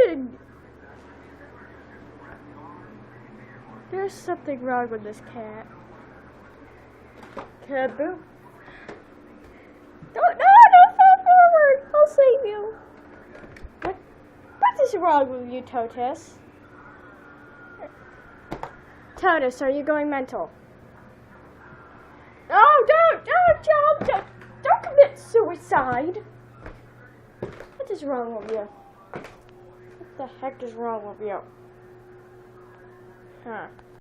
doing? There's something wrong with this cat. Kaboom. Don't fall forward. I'll save you. What is wrong with you, Totus? Totus, are you going mental? Oh, don't commit suicide. What is wrong with you? What the heck is wrong with you? Huh.